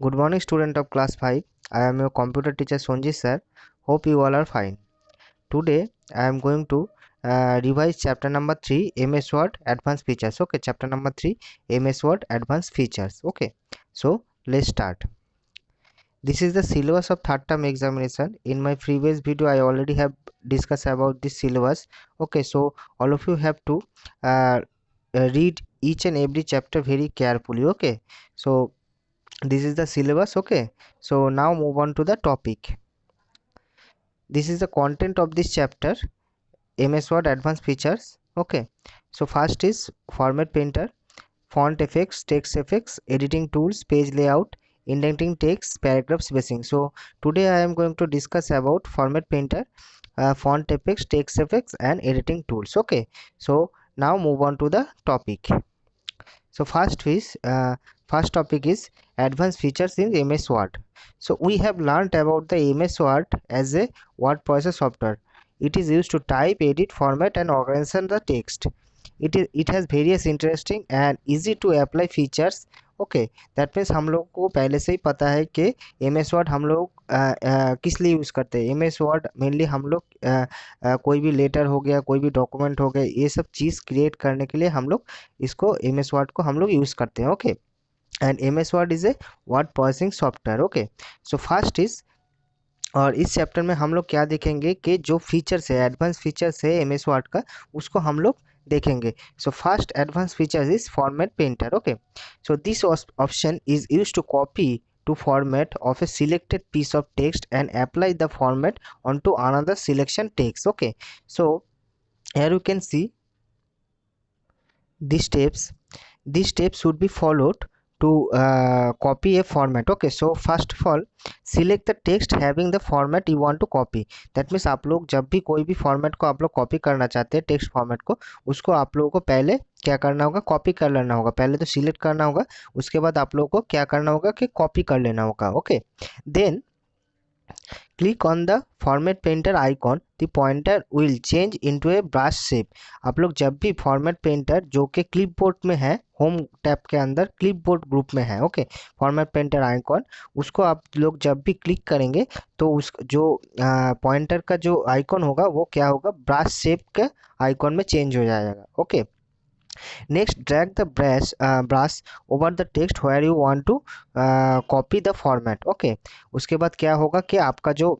Good morning, student of class 5. I am your computer teacher Sonji sir. Hope you all are fine. Today I am going to revise chapter number 3 MS Word Advanced Features. Okay, chapter number 3 MS Word Advanced Features. Okay, so let's start. This is the syllabus of third term examination. In my previous video I already have discussed about this syllabus. Okay, so all of you have to read each and every chapter very carefully. Okay, so this is the syllabus. Okay, so now move on to the topic. This is the content of this chapter, MS Word Advanced Features. Okay, so first is Format Painter, font effects, text effects, editing tools, page layout, indenting text, paragraph spacing. So today I am going to discuss about Format Painter, font effects, text effects and editing tools. Okay, so now move on to the topic. So first topic is advanced features in MS Word. So we have learned about the MS Word as a word processor software. It is used to type, edit, format and organize the text. It has various interesting and easy to apply features. Okay that means हम लोग को पहले से ही पता है कि M S word हम लोग किस लिए यूज़ करते हैं. एम एस वर्ड मेनली हम लोग कोई भी लेटर हो गया, कोई भी डॉक्यूमेंट हो गया, ये सब चीज़ क्रिएट करने के लिए हम लोग इसको एम एस वर्ड को हम लोग यूज़ करते हैं. Okay, and M S Word is a word processing software. Okay, so first is, और इस चैप्टर में हम लोग क्या देखेंगे कि जो फीचर्स है, एडवांस फीचर्स है एम एस वर्ड का, उसको हम लोग देखेंगे. So first advance features is format painter. Okay, so this option is use to copy to format of a selected piece of text and apply the format onto another selection text. Okay, so here you can see these steps should be followed to copy a format. Okay, so first of all select the text having the format you want to copy. that means आप लोग जब भी कोई भी format को आप लोग copy करना चाहते हैं, टेक्स्ट फॉर्मेट को, उसको आप लोगों को पहले क्या करना होगा, कॉपी कर लेना होगा. पहले तो सिलेक्ट करना होगा, उसके बाद आप लोगों को क्या करना होगा कि कॉपी कर लेना होगा. Okay, then click on the format painter icon. the pointer will change into a brush shape. आप लोग जब भी फॉर्मेट पेंटर जो कि क्लिपबोर्ड में है, होम टैब के अंदर क्लिपबोर्ड ग्रुप में है, ओके, फॉर्मेट पेंटर आइकॉन, उसको आप लोग जब भी क्लिक करेंगे तो उस जो पॉइंटर का जो आइकॉन होगा वो क्या होगा, ब्रश शेप के आइकॉन में चेंज हो जाएगा. Okay, next drag the brush over the text where you want to copy the format. okay, उसके बाद क्या होगा कि आपका जो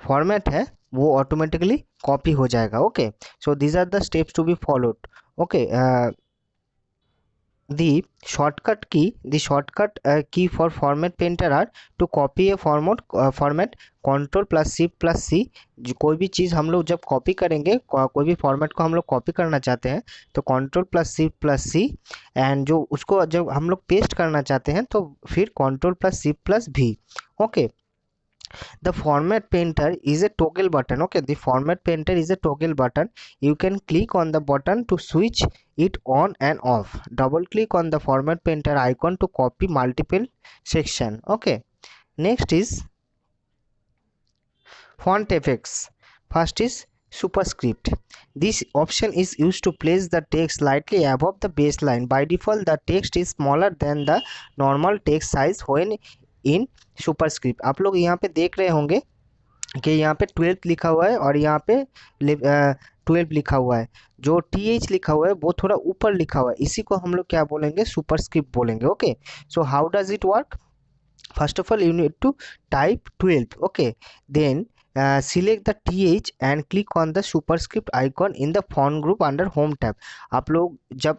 फॉर्मेट है वो ऑटोमेटिकली कॉपी हो जाएगा. Okay, so these are the steps to be followed. Okay, the shortcut key for format painter are to copy a format control plus shift plus c. जो कोई भी चीज़ हम लोग जब कॉपी करेंगे, कोई भी फॉर्मेट को हम लोग कॉपी करना चाहते हैं तो control plus shift plus C, and जो उसको जब हम लोग पेस्ट करना चाहते हैं तो फिर कंट्रोल प्लस शिफ्ट प्लस भी. Okay, the format painter is a toggle button. okay, the format painter is a toggle button. you can click on the button to switch it on and off. double click on the format painter icon to copy multiple section. okay, next is font effects. first is superscript. this option is used to place the text slightly above the baseline. by default the text is smaller than the normal text size when in superscript. आप लोग यहाँ पे देख रहे होंगे कि यहाँ पे 12 लिखा हुआ है और यहाँ पे 12 लिखा हुआ है. जो TH लिखा हुआ है वो थोड़ा ऊपर लिखा हुआ है, इसी को हम लोग क्या बोलेंगे, सुपरस्क्रिप्ट बोलेंगे. Okay, so how does it work? first of all you need to type 12. okay, then select the TH and click on the superscript icon in the font group under home tab. आप लोग जब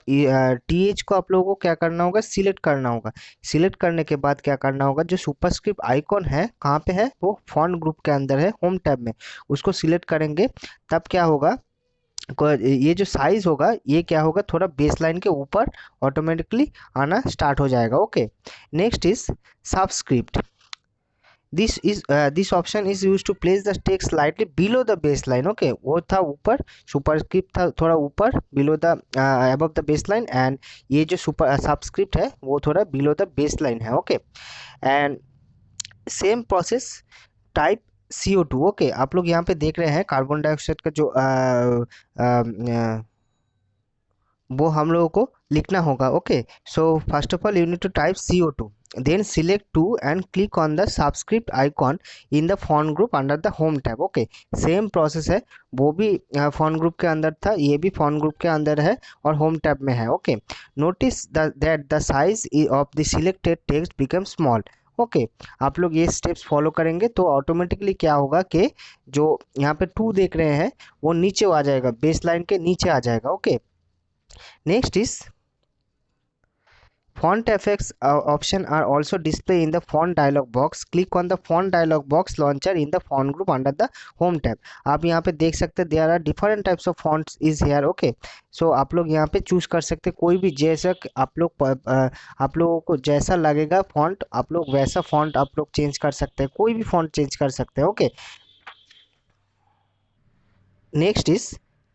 TH को आप लोगों को क्या करना होगा, सिलेक्ट करना होगा. सिलेक्ट करने के बाद क्या करना होगा, जो सुपरस्क्रिप्ट आइकॉन है कहाँ पे है, वो फॉन्ट ग्रुप के अंदर है, होम टैब में, उसको सिलेक्ट करेंगे. तब क्या होगा, ये जो साइज होगा ये क्या होगा, थोड़ा बेसलाइन के ऊपर ऑटोमेटिकली आना स्टार्ट हो जाएगा. Okay, next is subscript. this option is used to place the text slightly below the baseline. okay, वो था ऊपर, सुपरस्क्रिप्ट था थोड़ा ऊपर, below the above the baseline, and ये जो सुपर सबस्क्रिप्ट है वो थोड़ा below the baseline है. Okay, and same process type CO2. Okay, आप लोग यहाँ पे देख रहे हैं कार्बन डाइऑक्साइड का जो वो हम लोगों को लिखना होगा। Okay, so first of all you need to type CO2, then select two and click on the subscript icon in the font group under the home tab. Okay, same process है, वो भी फॉन्ट ग्रुप के अंदर था, ये भी font group के अंदर है और होम टैब में है। Okay, notice that the size of the selected text become small. Okay, आप लोग ये स्टेप्स फॉलो करेंगे तो ऑटोमेटिकली क्या होगा कि जो यहाँ पे 2 देख रहे हैं वो नीचे आ जाएगा, बेस लाइन के नीचे आ जाएगा। Okay, next is font effects option are also displayed in the font dialog box. Click on the font dialog box launcher in the font group under the home tab. आप यहाँ पे देख सकते हैं there are different types of fonts is here. Okay, so आप लोग यहाँ पे चूज कर सकते हैं कोई भी, जैसा आप लोगों को जैसा लगेगा फॉन्ट, आप लोग वैसा फॉन्ट आप लोग चेंज कर सकते हैं, कोई भी फॉन्ट चेंज कर सकते हैं। Okay, next is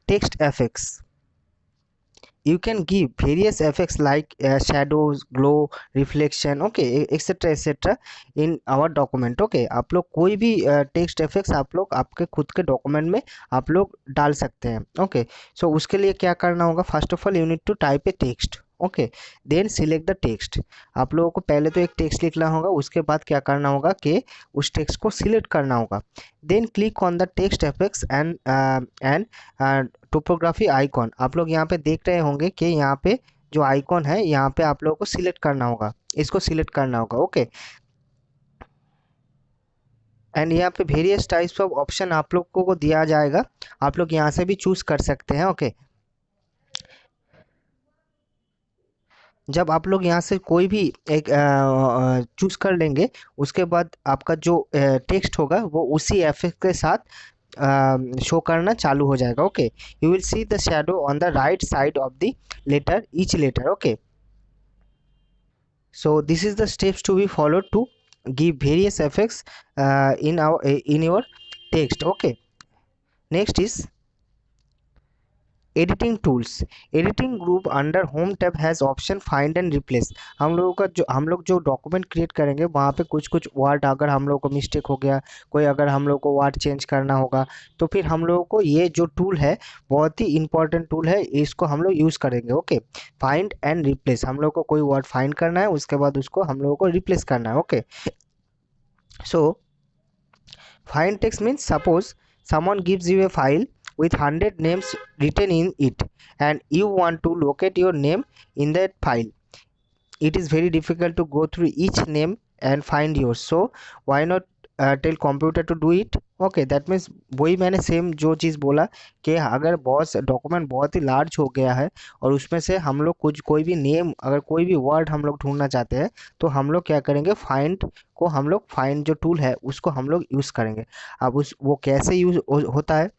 text effects. You can give various effects like shadows, glow, reflection, okay, etc etc in our document. Okay, आप लोग कोई भी टेक्स्ट इफेक्ट्स आप लोग आपके खुद के डॉक्यूमेंट में आप लोग डाल सकते हैं। ओके, सो उसके लिए क्या करना होगा, first of all you need to type a text. Okay, then select the text. आप लोगों को पहले तो एक टेक्स्ट लिखना होगा, उसके बाद क्या करना होगा कि उस टेक्स्ट को सिलेक्ट करना होगा। Then click on the text effects and topography icon. आप लोग यहाँ पे देख रहे होंगे कि यहाँ पे जो आइकॉन है यहाँ पे आप लोगों को सिलेक्ट करना होगा, इसको सिलेक्ट करना होगा। ओके, एंड यहाँ पे वेरियस टाइप्स ऑफ ऑप्शन आप लोगों को दिया जाएगा, आप लोग यहाँ से भी चूज कर सकते हैं। ओके, जब आप लोग यहाँ से कोई भी एक चूज कर लेंगे उसके बाद आपका जो टेक्स्ट होगा वो उसी इफेक्ट के साथ शो करना चालू हो जाएगा। Okay, you will see the shadow on the right side of the letter, each letter. Okay, so this is the steps to be followed to give various effects in your text. Okay, next is editing tools. Editing group under home tab has option find and replace. हम लोग जो document create करेंगे वहाँ पे कुछ कुछ word अगर हम लोग को मिस्टेक हो गया, कोई अगर हम लोग को वर्ड चेंज करना होगा तो फिर हम लोगों को ये जो टूल है बहुत ही इंपॉर्टेंट टूल है, इसको हम लोग यूज़ करेंगे। ओके, फाइंड एंड रिप्लेस, हम लोग को कोई वर्ड फाइंड करना है उसके बाद उसको हम लोगों को रिप्लेस करना है। Okay, so find text means suppose someone gives you a file with 100 names written in it and you want to locate your name in that file. It is very difficult to go through each name and find yours, so why not tell computer to do it. Okay, that means वही मैंने same जो चीज़ बोला कि अगर बहुत document बहुत ही large हो गया है और उसमें से हम लोग कुछ कोई भी नेम, अगर कोई भी वर्ड हम लोग ढूंढना चाहते हैं तो हम लोग क्या करेंगे, फाइंड को हम लोग, फाइंड जो टूल है उसको हम लोग यूज़ करेंगे। अब उस वो कैसे यूज होता है,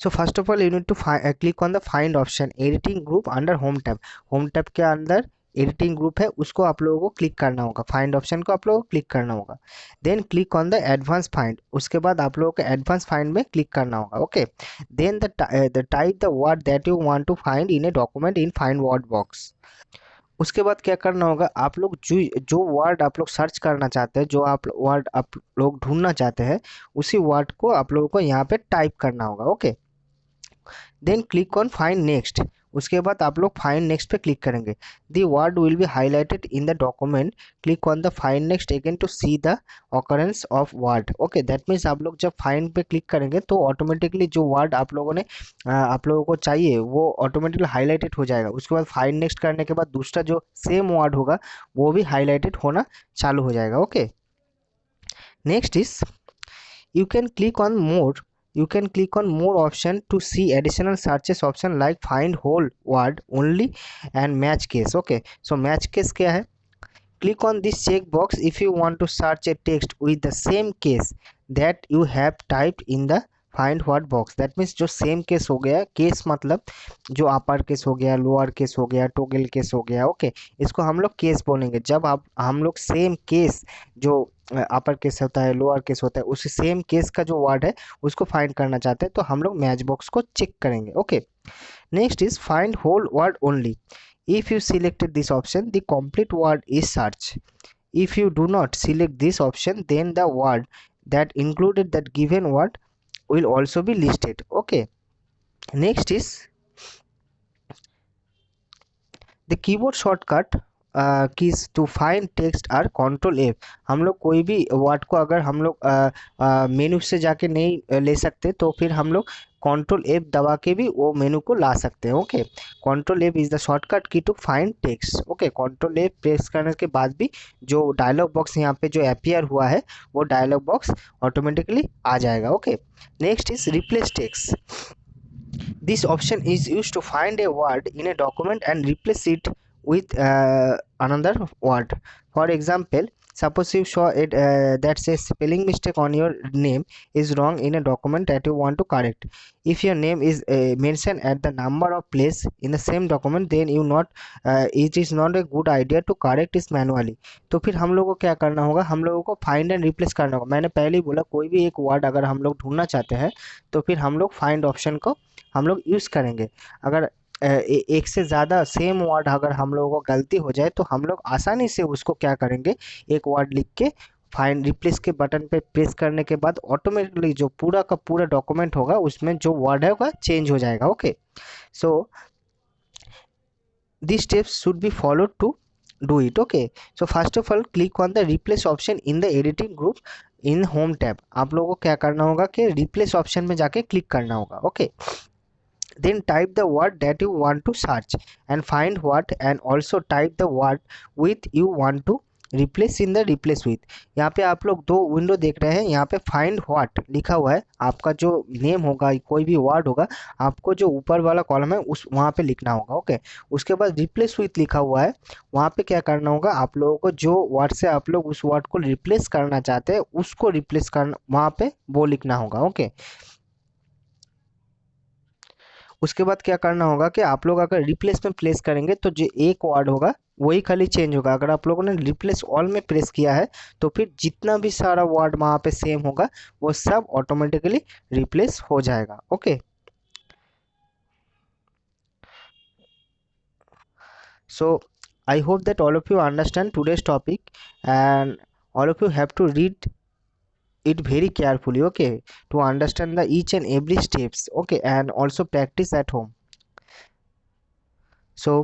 so first of all you need to click on the find option editing group under home tab. Home tab के अंदर एडिटिंग ग्रुप है उसको आप लोगों को क्लिक करना होगा, फाइंड ऑप्शन को आप लोगों को क्लिक करना होगा। Then click on the advance find, उसके बाद आप लोगों को एडवांस फाइंड में क्लिक करना होगा। Okay, then the type the word that you want to find in a document in find word box. उसके बाद क्या करना होगा, आप लोग जो जो वर्ड आप लोग सर्च करना चाहते हैं, जो आप वर्ड आप लोग ढूंढना चाहते हैं उसी वर्ड को आप लोगों को यहाँ पे टाइप करना होगा। Okay, then click on find next, उसके बाद आप लोग फाइंड नेक्स्ट पे क्लिक करेंगे। The word will be highlighted in the document, click on the find next again to see the occurrence of word. Okay, that means आप लोग जब find पे क्लिक करेंगे तो ऑटोमेटिकली जो वर्ड आप लोगों ने आप लोगों को चाहिए वो ऑटोमेटिकली हाईलाइटेड हो जाएगा। उसके बाद फाइंड नेक्स्ट करने के बाद दूसरा जो सेम वर्ड होगा वो भी हाईलाइटेड होना चालू हो जाएगा। Okay, next is you can click on more, you can click on more option to see additional searches option like find whole word only and match case. Okay, so match case क्या है, click on this check box if you want to search a text with the same case that you have typed in the find word box. That means जो same case हो गया, case मतलब जो upper case हो गया, lower case हो गया, toggle case हो गया। ओके, इसको हम लोग केस बोलेंगे जब आप हम लोग सेम केस जो अपर केस होता है, लोअर केस होता है, उसी सेम केस का जो वर्ड है उसको फाइंड करना चाहते हैं तो हम लोग मैच बॉक्स को चेक करेंगे। Okay, next is find whole word only. If you selected this option, the complete word is searched. If you do not select this option, then the word that included that given word will also be listed. Okay, next is the keyboard shortcut keys to find text are control F. हम लोग कोई भी word को अगर हम लोग मेनू से जाके नहीं ले सकते तो फिर हम लोग कंट्रोल एफ दबा के भी वो मेनू को ला सकते हैं। Okay, control F is the shortcut key to find text. Okay, control F press करने के बाद भी जो डायलॉग बॉक्स यहाँ पे जो अपीयर हुआ है वो डायलॉग बॉक्स ऑटोमेटिकली आ जाएगा। Okay, next is replace text. This option is used to find a word in a document and replace it with another word. For example, suppose you saw it that says spelling mistake on your name is wrong in a document that you want to correct. If your name is mentioned at the number of place in the same document, then it is not a good idea to correct it manually. तो फिर हम लोगों को क्या करना होगा, हम लोगों को फाइंड एंड रिप्लेस करना होगा। मैंने पहले ही बोला कोई भी एक वर्ड अगर हम लोग ढूंढना चाहते हैं तो फिर हम लोग फाइंड ऑप्शन को हम लोग यूज़ करेंगे। अगर एक से ज़्यादा सेम वर्ड अगर हम लोगों को गलती हो जाए तो हम लोग आसानी से उसको क्या करेंगे, एक वर्ड लिख के फाइंड रिप्लेस के बटन पे प्रेस करने के बाद ऑटोमेटिकली जो पूरा का पूरा डॉक्यूमेंट होगा उसमें जो वर्ड है वह चेंज हो जाएगा। Okay, so these steps should be followed to do it. Okay, so first of all click on the replace option in the editing group in home tab। आप लोगों को क्या करना होगा कि replace option में जाके क्लिक करना होगा। Okay, then type the word that you want to search and find what, and also type the word with you want to replace in the replace with। यहाँ पे आप लोग दो विंडो देख रहे हैं, यहाँ पे find what लिखा हुआ है, आपका जो नेम होगा कोई भी वर्ड होगा आपको जो ऊपर वाला कॉलम है उस वहाँ पे लिखना होगा। ओके, उसके बाद replace with लिखा हुआ है, वहाँ पे क्या करना होगा, आप लोगों को जो वर्ड से आप लोग उस वर्ड को रिप्लेस करना चाहते हैं उसको रिप्लेस करना वहाँ पे वो लिखना होगा। ओके, उसके बाद क्या करना होगा कि आप लोग अगर रिप्लेस में प्लेस करेंगे तो जो एक वर्ड होगा वही खाली चेंज होगा। अगर आप लोगों ने रिप्लेस ऑल में प्रेस किया है तो फिर जितना भी सारा वर्ड वहाँ पे सेम होगा वो सब ऑटोमेटिकली रिप्लेस हो जाएगा। Okay, so I hope that all of you understand today's topic and all of you have to read it very carefully, okay, to understand the each and every steps, okay, and also practice at home. So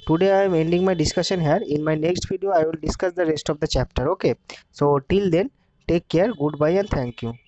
today I am ending my discussion here. In my next video I will discuss the rest of the chapter. Okay, so till then take care, goodbye and thank you.